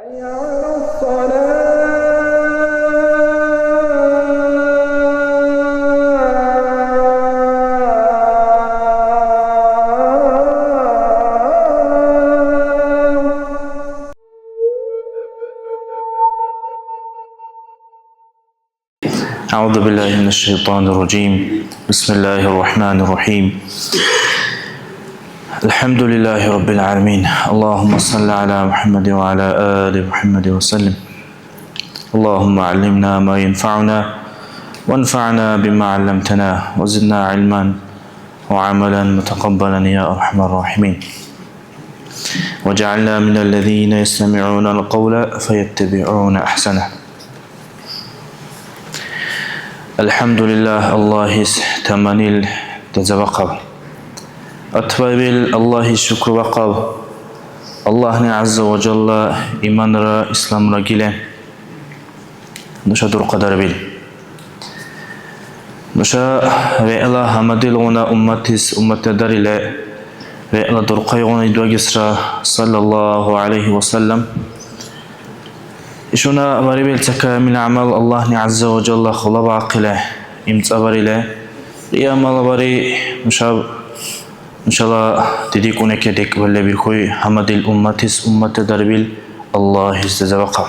أعوذ بالله من الشيطان الرجيم. بسم الله الرحمن الرحيم. الحمد لله رب العالمين. اللهم صل على محمد وعلى آل محمد وسلم. اللهم علمنا ما ينفعنا وانفعنا بما علمتنا وزدنا علما وعملا متقبلا يا أرحم الراحمين. وجعلنا من الذين يستمعون القول فيتبعون أحسنه. الحمد لله الله تمانيل تزبقب أتبابل الله شكر وقب الله عز وجل إيمان را إسلام را جلين نشدر قدر بيل نشا وإلا همدل غنا أمة داريل وإلا درقاي غنا يدوغسرا صلى الله عليه وسلم إشونا بريبل تكامل عمل الله عز وجل خلاب عقله إمتصبري له يا مال بري مشاب إن شاء الله تديكونه كديك ولا بيخوي حمد أمة دربيل الله استزبقه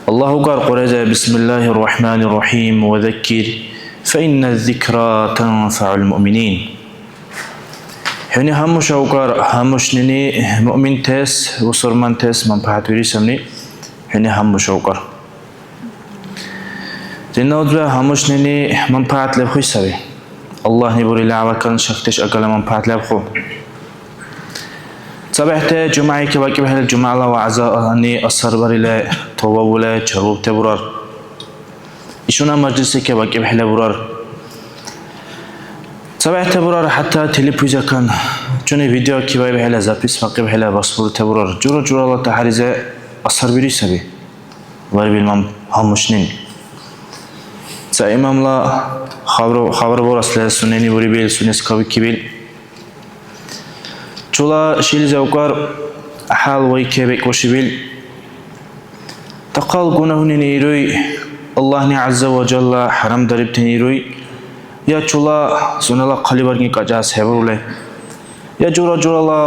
الله قال قرزة بسم الله الرحمن الرحيم وذكر فإن الذكرى تنفع المؤمنين. هني همش أوكار همش نني مؤمن تس وصرمان تس من بعد وريسمني هني همش أوكار تناوذ همش نني من بعد لبخي سبي الله نبوري لعوكان شفتش أقل من بعد لبخو صبحت جمعة كواكب هل الجمعة وعزاء أني أصر بري لا توبة ولا شروب تبرر إيشونا مجلس كواكب هل برر صباح تبرر حتى تلفزيون كان جوني فيديو كيباي بحلا زابيس فقي بحلا بصبر تبرر جورا الله تحريزة أثر بري سبي واربي المام همشنين سا إمام لا خبر برس لا سنني بري بيل سنس كوي كبيل جولا شيل زوكار حال وي كبيك وشبيل تقال جناهن نيروي الله عز وجل حرام دربتني روي يا جولا سنلا قلبرني كجاس هبرولة يا جورا لا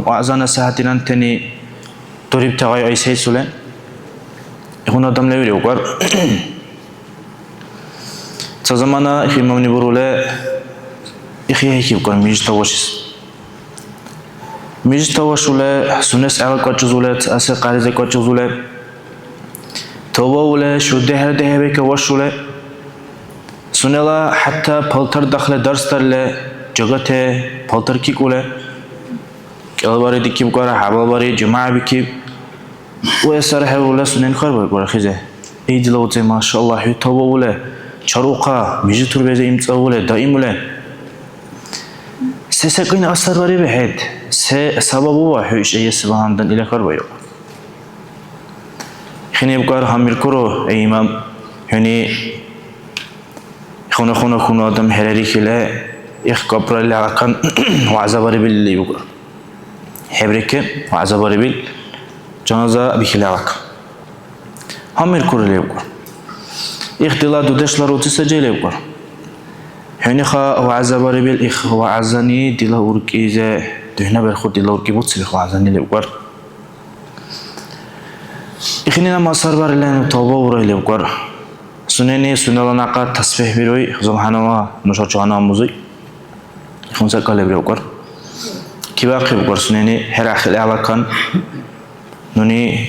وعزنا ساعتين تاني تريب تغير أي شيء سولة هنا دم لي وقار تزمانا في ممني برولة إخيه وقار ميج تواشولة سنس على كاتشزولة أسر قارزة كاتشزولة توبولة شو ده بك واشولة سنلا حتى پالتر داخل درس ترله جگته پالتر کی کوله کلباری دیکی بکاره حبال باری جماعه بکی و اسره ولا سنن خرب بکاره خیزه ایدلوت ما شاء الله توبه ولا چروقا میجی تور بزه امتصا ولا دائم ولا سسقين اثر باری بهد سبب و حوش ای سبحان الى خرب یو خنی بکار همیر کرو امام یعنی خونه آدم هرری کله ایک کپرا لعکن وعزباری باللی بکر هبرکه وعزباری بال جنازه بیکله عک همیر کوره بکر اختلاط دودش لاروتی سجله بکر هنی خا وعزباری بال ایک وعزنی دیلا ورکیزه دهنه برخود دیلا ورکی بود سری وعزنی بکر ایخنی نماسر باری لین توبه ورای بکر سنني سنلا نقا تصفيه بروي زمحنا نشر جانا موزي خمسة كله بروكر كيف أخي بكر سنني هر أخي العلاقان نوني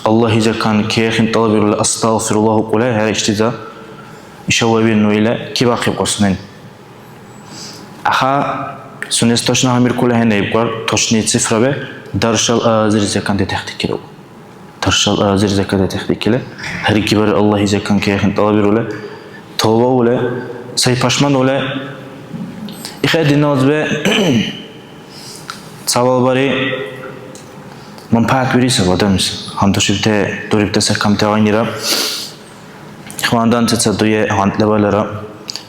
الله إذا كان كيخن طلب الله أستغفر الله كله هر اشتزا يشوي بينه إلى كيف أخي بكر سنني أخا سنني استشنا همير كله هنا بكر تشني صفر به درشل زي كان تحتي كيلو ترشل زر زكاة تحقيقله هر كبر الله إذا كان كيخن طلبي ولا توبة ولا سيفشمان ولا إخاد الناس به سوال باري منفعت بری سباده میشه هم تو شبته دوریبته سکم تاینی را خواندن چه دوی هند لبال را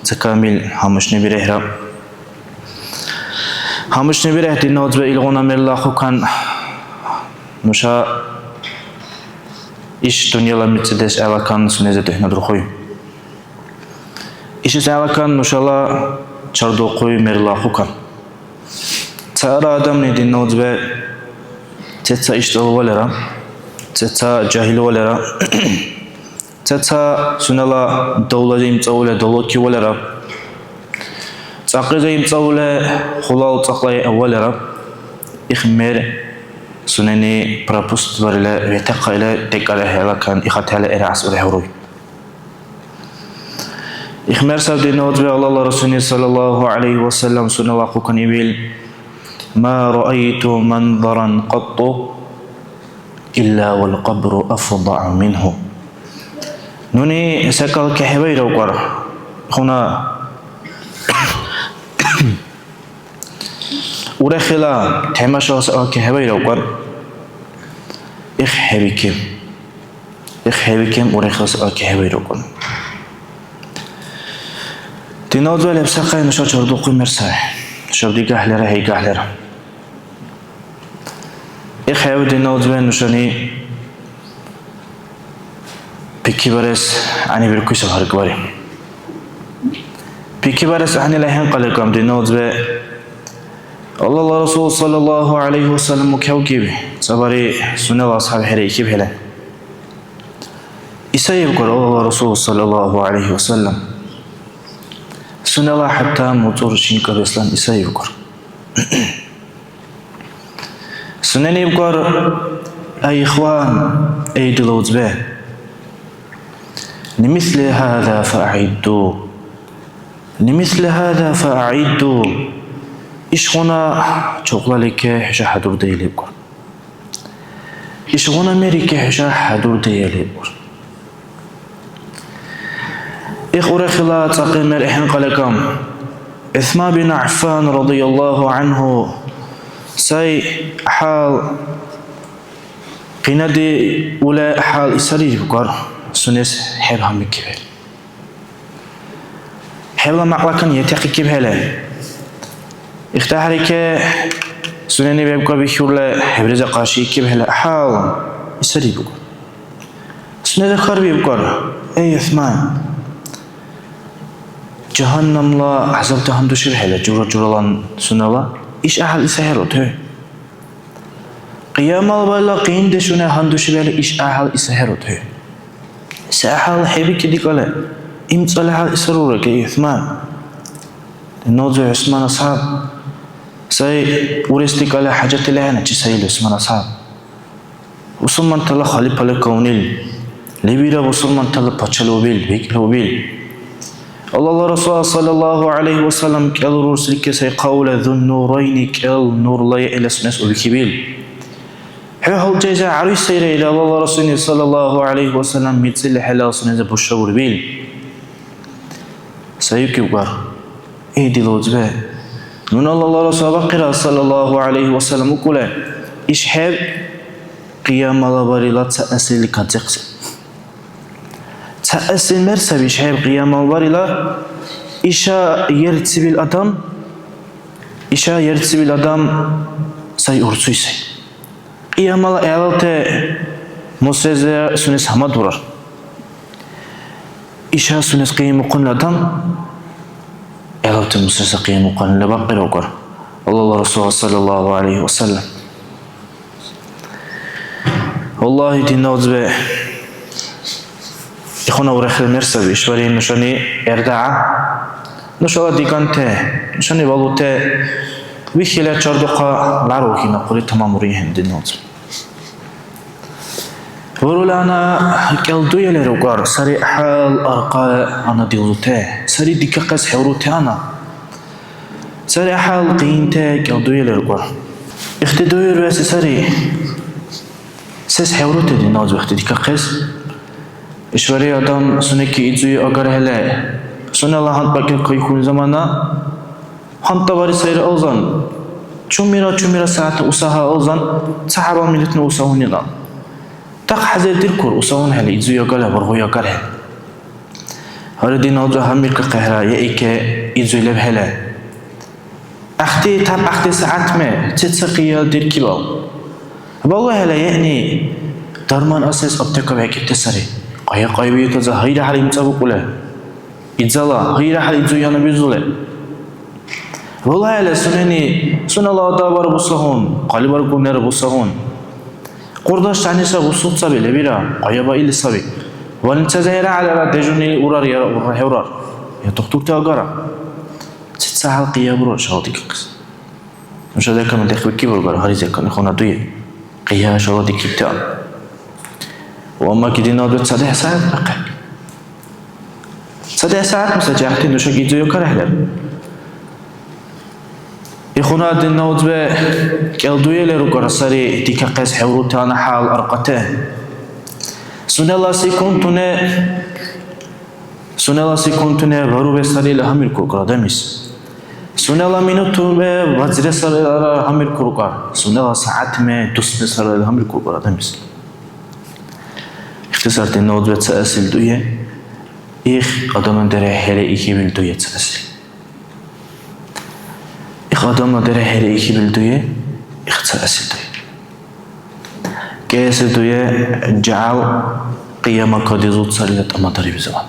سکامیل همش نبیره را همش نبیره دی ناز به ایلگونا ملا خو کن نوشا إيش دنيا لا متسدس على كان سنزة إحنا دروخوي إيش على كان نوشا لا شردو قوي مرلا خوكان ترى آدم ندين نوزبه تتا إيش ولا تتا جاهل ولا تتا سنلا دولة يمتولة دولة كي ولا تقريبا يمتولة خلال تقلي ولا إخمر سنني برابوست برلا ويتقل تقل هلا كان إختال إرعس ولا هروي إخمر سبب نوزبه الله رسول صلى الله عليه وسلم سنلا خوكان يبيل ما رأيت منظرا قط إلا والقبر أفظع منه نوني سكال كحبير وقر هنا ورخلا تمشى سكال كحبير وقر إخ ورخلا سكال كحبير وقر تناظر لبسقي نشاط شردوق مرسى شردي قهلرة هي قهلرة إخ يود النوزبان نشاني بكي برس عني بركوي سفر كباري بكي برس عني لهن قلقام دي نوزبان الله رسول صلى الله عليه وسلم مكوكيبي سباري سنة أصحاب حريكي بهلا إسايب قر الله رسول صلى الله عليه وسلم سنة حتى موتور شينكا بسلان إسايب قر سنن يبقر أي إخوان أي دلوز به لمثل هذا فأعدوا إيش هنا شغلة لك حشا حدور دي يبقر إيش هنا مريك حشا حدور دي يبقر إخوة خلا تقيم الإحن قلقم عثمان بن عفان رضي الله عنه ساي حال قندي ولا حال إسرائيل بقر سنس حبها مكبل حبها معلقا يتقي كبهلا اختارك سنني بيبقى بيشولا حبرز قاشي كبهلا حال إسرائيل بقر سنة خربي بقر أي عثمان جهنم لا حسب تهندو شرحلا جورلان سنة لا إيش أهل إسهرت هو قيام الله قين دشونه هندوش بله إيش أهل إسهرت هو سأهل حبيك دي قال إمتى أهل إسرورة كإثمان النوز عثمان أصحاب سي ورستي قال حاجة لهنا تسيل عثمان أصحاب وصلنا تلا خالي بالكونيل لبيرا وصلنا تلا بتشلوبيل بيكلوبيل الله رسول صلى الله عليه وسلم قال رسول كسي قول ذو النورين قال نور لا إلى سنس وبكبيل هل جاء عريس سير إلى الله رسول صلى الله عليه وسلم مثل حلا سنس بشور بيل سيكبر إيدي لوزبه من الله رسول بقرة صلى الله عليه وسلم وقال إشحاب قيام الله بريلا تأسل كتقص تأسل مرسى بشحاب قيام البارلا إشا يرتسب الأدم سيورسوي سي قيام الله إعلالته مسيزة سنس حمد ورر إشا سنس قيام قن الأدم إعلالته مسيزة قيام قن لبقر وقر الله رسول صلى الله عليه وسلم والله دي نوز به إخونا ورخل مرسل إشواري نشاني إرداعة نشالا ديگانته نشاني والوته ويخيلا چاردوقا لاروكي نقولي تمام ريهم دي نوز ورولانا كالدو يليروغار سري حال أرقا أنا ديوته سري ديكاقس حوروته أنا سري حال قينته كالدو يليروغار اختدو يرواسي سري سس حوروته دي نوز وقت ديكاقس إشواري آدم سنكي إجوي أگر هلا سنة الله هند باكل كي كل زمانا هند تباري سير أوزان چوميرا ساعت أساها أوزان صحابة ملتنا أساهون يلان تاق حزر دلكور أساهون هلا إجوي أگر هلا برغوي أگر هلا هذا دين أوزا همير كقهرة يأيك إجوي لب هلا أختي ساعت ما تتسقيا دير كيبال والله لا يعني درمان أساس أبتكر هيك تسري قيا قيبي كذا هيدا حريم تبقوله إتزالا هيدا حريم زيانا بيزوله والله لا سنني سن الله دابر بصهون قلبر كونر بصهون قرداش تعني سب وصوت سبي لبيرا قيا بايل سبي وانت زهيرا على دجوني أورار يا أورار يا دكتور تاجرا تتساهل قيا برو شاطيك مش هذا كمان دخل كيبر قال هاري زي كان يخونا دوية قيا شاطي كيبتاع وأما كدينا دوت ساعة ساعات أقل ساعة ساعات مثلا جاهتين دوشا جيزو يكره لر يخونا دينا وزبا كال دوية لرو قرصاري تيكا قيس حورو تانا حال أرقته سنة الله سيكونتونه غرو بسالي لهمير كوكرا دميس سنة الله منوتو بوزر سالي لهمير كوكرا سنة الله ساعات ما دوسم سالي لهمير كوكرا دميس اختصار دينا وزبا تسأسل دوية إخ قدمان دره حيري إيكي بالدوية تسأسل إخ قدمان دره حيري إيكي بالدوية إخ تسأسل دوية كيس دوية جعل قيامة قديزوت سالية أما دريب زمان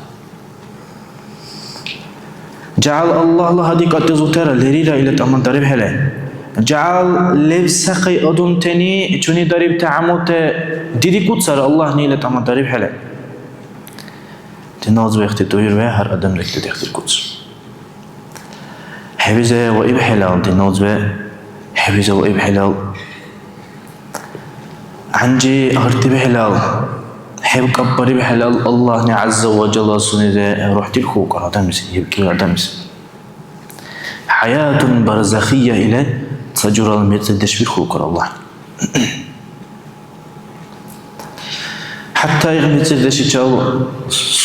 جعل الله هذه قديزوت ترى لريرا إلى أما دريب هلا جعل لبسقي أدون تاني جوني دريب تعموت ديدي كوت سر الله نيلة أما دريب هلا تناز بيختي دوير هر أدم لك تدخل كوت حبيزة وإب حلال تناز به حبيزة وإب حلال عنجي أغرتي بحلال حب كبري بحلال الله عز وجل سنة رحت الخوك هذا يبكي هذا حياة برزخية إلى تجرى المتدش بالخوك الله حتى يغني تدش يجاو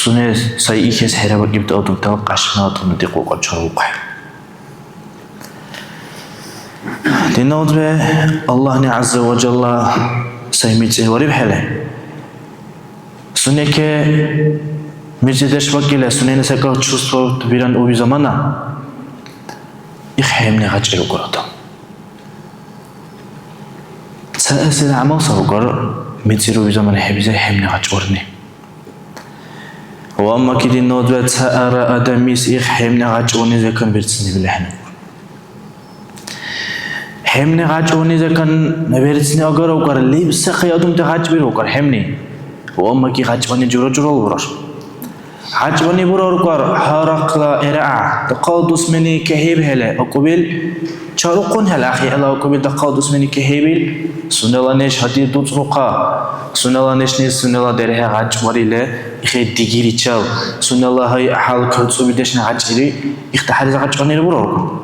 سنة سيئكس حرابة جبت أدم توقع شنات ندقوق الشروق دينود به الله عز وجل سيميت ورب حله سنة ك مجدش وكيله سنة نسكر تشوفه تبيران أو زمانا يخيمني غجر وقرطة سأسد عمل سوقر متسيرو بزمان حبيزة حمني غجرني وأما كدي نودبت سأرى أدميس إخ حمني غجرني ذا كان بيرتسني باللحن حمني غجرني ذا كان بيرتسني أقر وقر لي بسخي أدم تغجر وقر حمني وأما كي غجرني جرو ورش عجبني بروركار حرقلا إرعا تقادس مني كهيب هلا أقبل شارقون هلا أخي الله أقبل تقادس مني كهيبل سن الله نش هدي دوترقا سن الله نش نيس سن الله درها عجبري له إخي ديجيري تشاو سن الله هاي حال كوتسو بدشنا عجبري اختحرز عجبني بروركار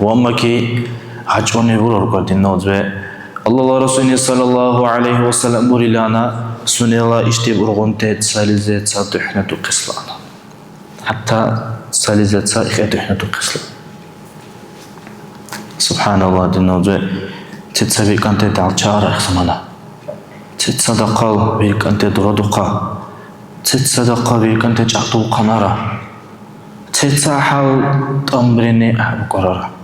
وأما كي عجبني بروركار دينوز الله رسول صلى الله عليه وسلم بريلانا سنة الله اشتب أرغنتت سالزت ساتحنة قسلانا حتى سالزت سائخة قسلانا سبحان الله دينوزة تتسبيك أنت تعالشار إخسمانا تتصدقال بيك أنت دردقا تتصدقال بيك أنت جعطو قنارا تتساحل تأمرني أحب قرارا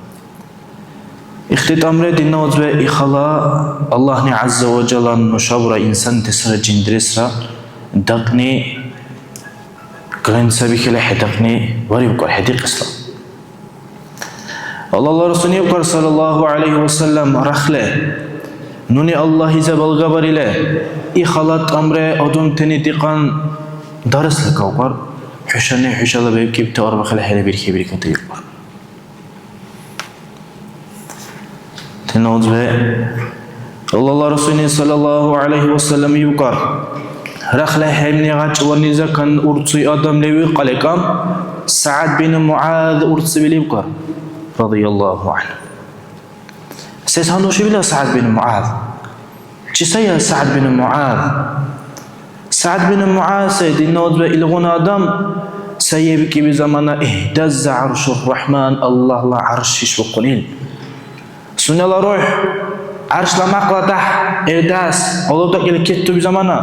اختتام دينوز بإخلا الله عز وجل نشابر إنسان تسرى جندرسرا دقني قرن سبيك لحدقني وريبقر حديق إسلام الله رسول يقول صلى الله عليه وسلم رخله نوني الله زبال غبر له إخلات أمر أدوم تني دقان درس لك وقر حشاني حشالة بيكيب تأرب خلا حلا بيركي بيركي تيقر تنوز به الله رسول صلى الله عليه وسلم يقول رخله همني غاج ونيزا كان أرتي آدم لوي قلقام سعد بن معاذ أرتي بليبقر رضي الله عنه سيسانو شبيلا سعد بن معاذ جسيا سعد بن معاذ سعد بن معاذ سيد النوز به إلغون آدم سيبكي بزمانه اهتز عرش الرحمن الله لا عرش وقنين سنة الله روح عرش لا مقلتح إرداس الله تقول كتب زمانا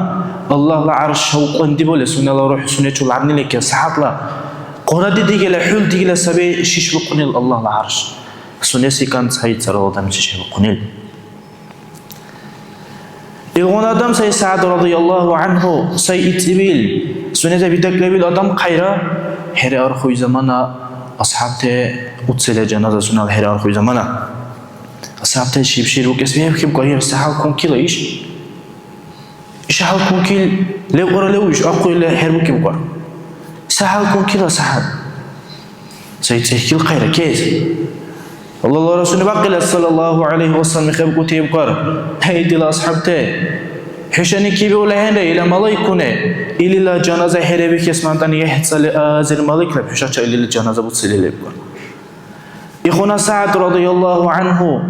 الله لا عرش شوق اندي بوله سنة الله روح سنة شو العبني لك سحط لا قرادي ديجي لا حول ديجي لا سبي شيش بقنيل الله لا عرش سنة سكان سعيد سر الله دم شيش بقنيل İlgon adam say Sa'd radıyallahu anhu say itibil sünete biteklebil adam kayra her arxuy zamana ashabte utsele cenaze sunal her arxuy zamana ashabte şibşir و kesbi kim koyar sahal konkil iş sahal konkil lew ora lew iş aqul her bu kim koyar sahal konkil sahal say tehkil kayra kes Allah Resulü bakile sallallahu aleyhi ve sellem khab kutib qar haydi ashabte hişeni kibi ulahende ila malaikune ila cenaze herebi kesmantan yehsal azir malikla hişaça ila cenaze bu silile qar ikhuna Sa'd radıyallahu anhu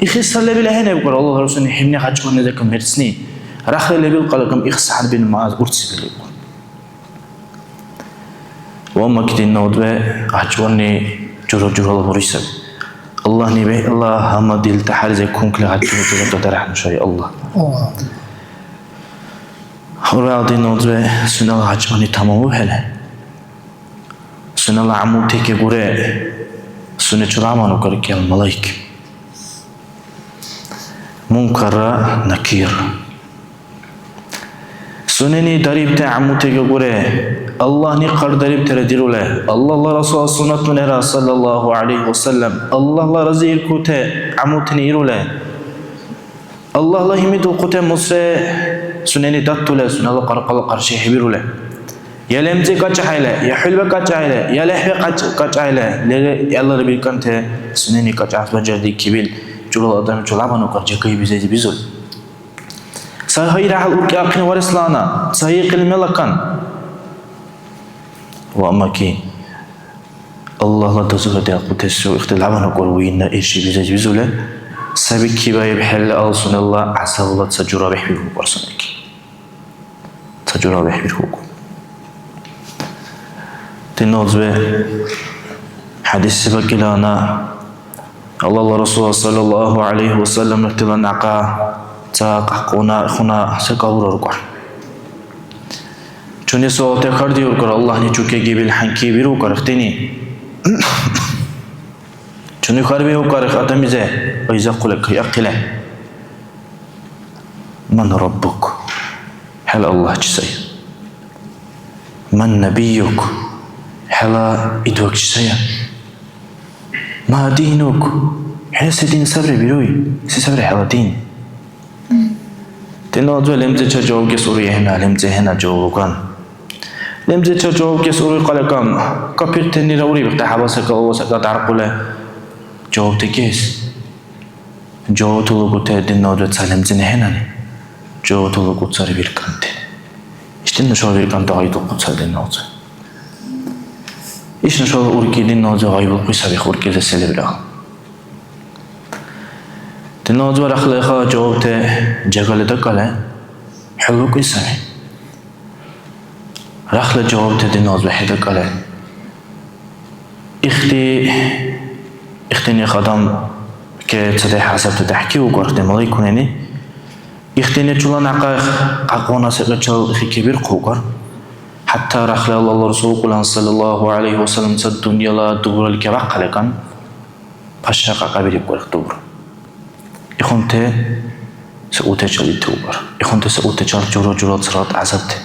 ikhsal bilahene qar Allah Resulü himni hajman lekum mersni rakhle bil qalqam ikhsal bin Muaz ursi bil qar wa maktin nodve hajwani juro borisa Allah nibe Allah hamma dil taharize kunkle hajmi to darah shay Allah Huraldi nodve sunal hajmani tamamu hele sunal amu teke gure sune churamanu karkel malaik munkara nakir suneni daribte amu teke gure Allah ni qar darib tere dirule Allah Rasul sunnat menera sallallahu aleyhi ve sellem Allah razil kute amu teni irule Allah himidu kute musre suneni dattule sunal qarqal qarshi hibirule yalemze kaçayla ya hulbe kaçayla ya lehbe kaçayla le Allah bir kante suneni kaças bacardi kibil jurul adam julaban karje kay bize bizul sahira hal urki aqin warislana sahih melakan وأما كي الله لا تزغى داق بتسو اختلافنا قروينا إيش بيزاج بيزوله سبك كي بايب حل ألسن الله عسى الله تسجرا بحبه برسنك تسجرا بحبه تنوز به حديث سبك لنا الله رسول صلى الله عليه وسلم اختلان عقا تاققنا خنا سكاور رقع Çünkü soğukta kar diyor kar Allah ne çuke gibi hanki bir o karıkteni. Çünkü kar bir o karık adam bize ayza kulak yakile. Man Rabbuk? Hal Allah çisay. Man Nabiyyuk? Hala idvak çisay. Ma dinuk? Hala sedin sabre biroy. Si sabre hala din. Tenadve lemze çajov ke soruye hena lemze hena jovukan. لمزة تجاوب كسوري قال كم كبير تاني روري بقى حباسك أو سكت عرقله جواب تكيس جواب تلو قلت الدين نودة سالم زين هنا جواب تلو قلت ساري بالكنت إشتين نشوا بالكنت عيدو قلت سال الدين نودة إيش نشوا أوركي الدين نودة عيبو قيسا بخوركي لسالي بلا الدين نودة رخلها جواب ت جعل دكالة حلو قيسا رخل جواب تدي ناز بحيدك عليه اختني خدام كتسدي حسب تحكي وقرد مالي كونني اختني جلنا قاقونا سقطل في كبير قوقر حتى رخل الله رسول صلى الله عليه وسلم الدنيا لا دور الكبق لكن بشاق قبل يقول دور يخونت سقوطه جلي توبر يخونت سقوطه جرو صراط عزبت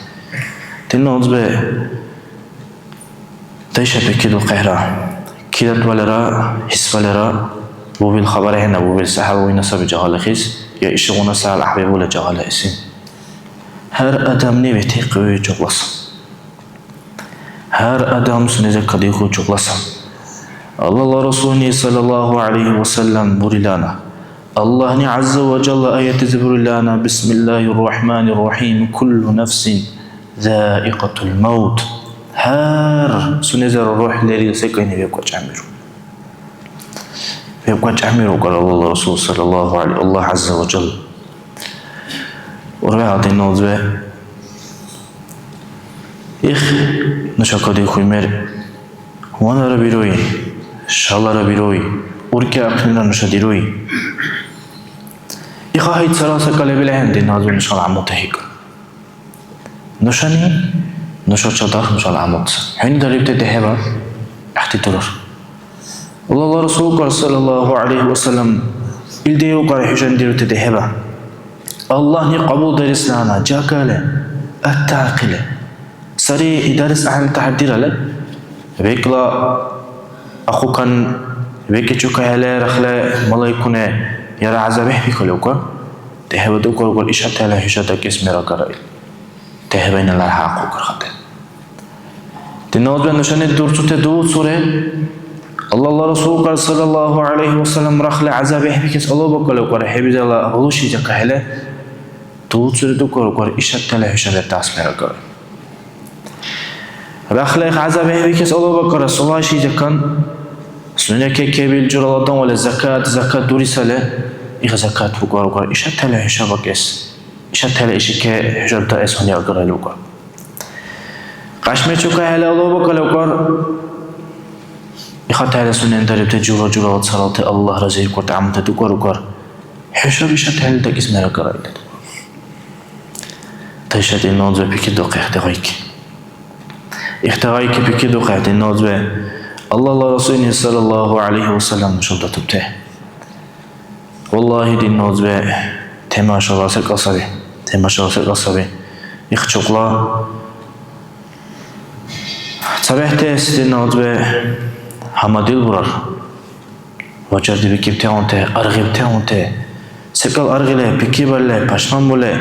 تنوز به تيشة بكيدو قهرة كيدت ولرا حس ولرا بو بالخبر هنا بو بالسحر وينسى بجهال خيس يا إشغونا سال أحباب ولا جهال اسم هر أدم نبتي قوي جغلصا هر أدم سنزك قديقو جغلصا الله رسولني صلى الله عليه وسلم بوريلانا الله عز وجل آية زبوريلانا بسم الله الرحمن الرحيم كل نفس ذائقة الموت هار سنزر الروح الذي سكنه بيبقى جعمره قال الله رسول صلى الله عليه الله عز وجل ورعاة النوزبة نشاكا دي خوي مير وانا ربي روي شاء ربي روي وركا أقننا نشا دي روي هاي سراسة كالبلا هندي نازو نشا العمو تهيك نشاني نشا شدار نشا العمو حين دريبت دهبا احتدار الله رسول صلى الله عليه وسلم إلديو قال حجان ديرو تدهبا الله ني قبول درس لنا جاكله التعقله سري درس أهل تحدير له بيكلا أخو كان بيكتشو كهلا رخلا ملايكونه يرى عذابه بيكلوكا تهبدو كل إشهاد على هشادك اسم ركرائل تهبين الله حقوق الخطأ تناوز بنشان الدور تدور سورة الله رسول صلى الله عليه وسلم رخلا عذابه بكس الله بكلوكا حبيز الله هلوشي جكهلا دور سورة دكور إشهاد على هشادك اسم ركرائل رخلا عذابه بكس الله بكرة صلاة شيء جكان سنك كبير جرالدان ولا زكاة دوري سله إخ زكاة بقار إيش هتلا حسابك إيش هتلا إيش كحساب تأس هني أقرأ لوكار قشمة شو كهلا الله بقى لوكار إخ هتلا سنن درب تجورات صلاة الله رزق كرت عم تدوكار وكار حساب إيش هتلا تكيس مرا أقرأ إلى تيشت الناس بكيدو قحتغيك اختغيك بكيدو قحت الناس الله رسوله صلى الله عليه وسلم شلت تبته والله دي النوزبة تماشى راسك أصابي إخشقلا صبحت است النوزبة حماديل برار وجر دي بكيبته أنت أرغبته أنت سكال أرغله بكيبله پشمان بوله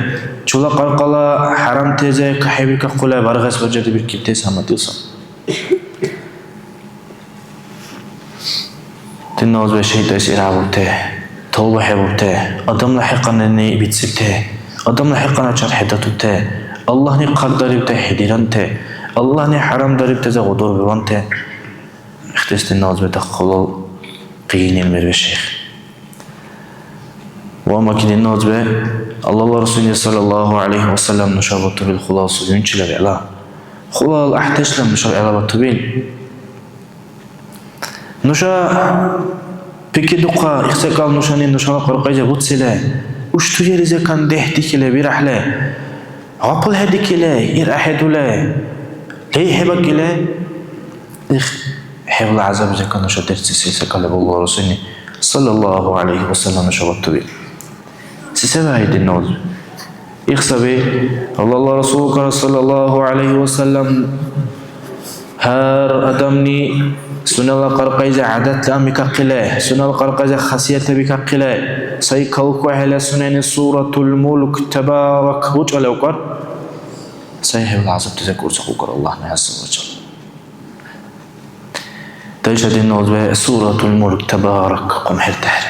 چولا قرقلا حرام تيزه كحيبي كقوله برغس وجر دي بكيبته حماديل صم تناوز بشيء تأثير عبورته توبة حبورته أدم لحقنا إني بتسبته أدم لحقنا شر حدته الله ني قدر بته حديرانته الله ني حرام دربته زغدور بوانته اختست الناوز بتخلل قين المر الشيخ وما كده الناوز به الله رسوله صلى الله عليه وسلم نشابته بالخلاص وينشل بلا خلال أحتاج لم نشاب على بطبيل نوشا بكي دقا إخساقال نوشاني نوشانا قرقايجا بوتسلا وشتو يرزا كان دهتي كلا بيرحلا عقل هدي كلا يرأحدو لا ليه حبك كلا حفظ عذاب زكا نوشا درسي سيساقا لبالله رسولي صلى الله عليه وسلم نوشا بطبيل سيسابا هيدي النوز إخسابي الله رسولك صلى الله عليه وسلم هار أدمني سنة القرقيزة عادت لأمك قلاه سنة القرقيزة خاصية بك قلاه سيكالكو على سنن سورة الملك تبارك وجه لوكر سيحب العظم تذكر سخوكر الله عز وجل تجد النوز سورة الملك تبارك قم حرتهر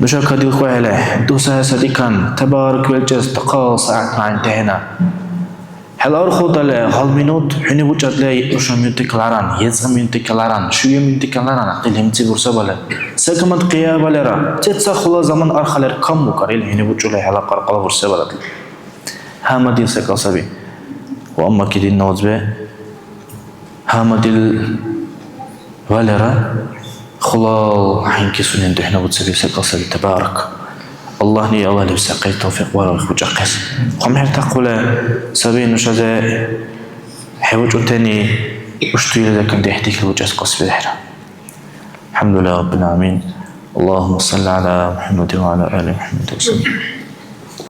نشاك ديلكو عليه دوسها سديكان تبارك والجز تقال ساعة مع انتهنا هل أرخد على هل منوت حين وجد لي رشا منتكلاران يزغم منتكلاران شوية منتكلاران عقل هم تبور سبلا سكمت قيابة لرا تتسخلا زمن أرخلر كم وكاريل حين وجد لي هلا قرقلا بور سبلا هاما ديل سكال سبي وأما كده النوز به هاما ديل ولرا خلال حين كسونين دحنا وتسبي سكال سبي تبارك الله ني الله لبس قيد توفيق ولا وجقس قم تقول سبين وشذا حوج تاني وشتي إذا كان يحتاج الوجس قص بحرة الحمد لله رب العالمين اللهم صل على محمد وعلى آل محمد وسلم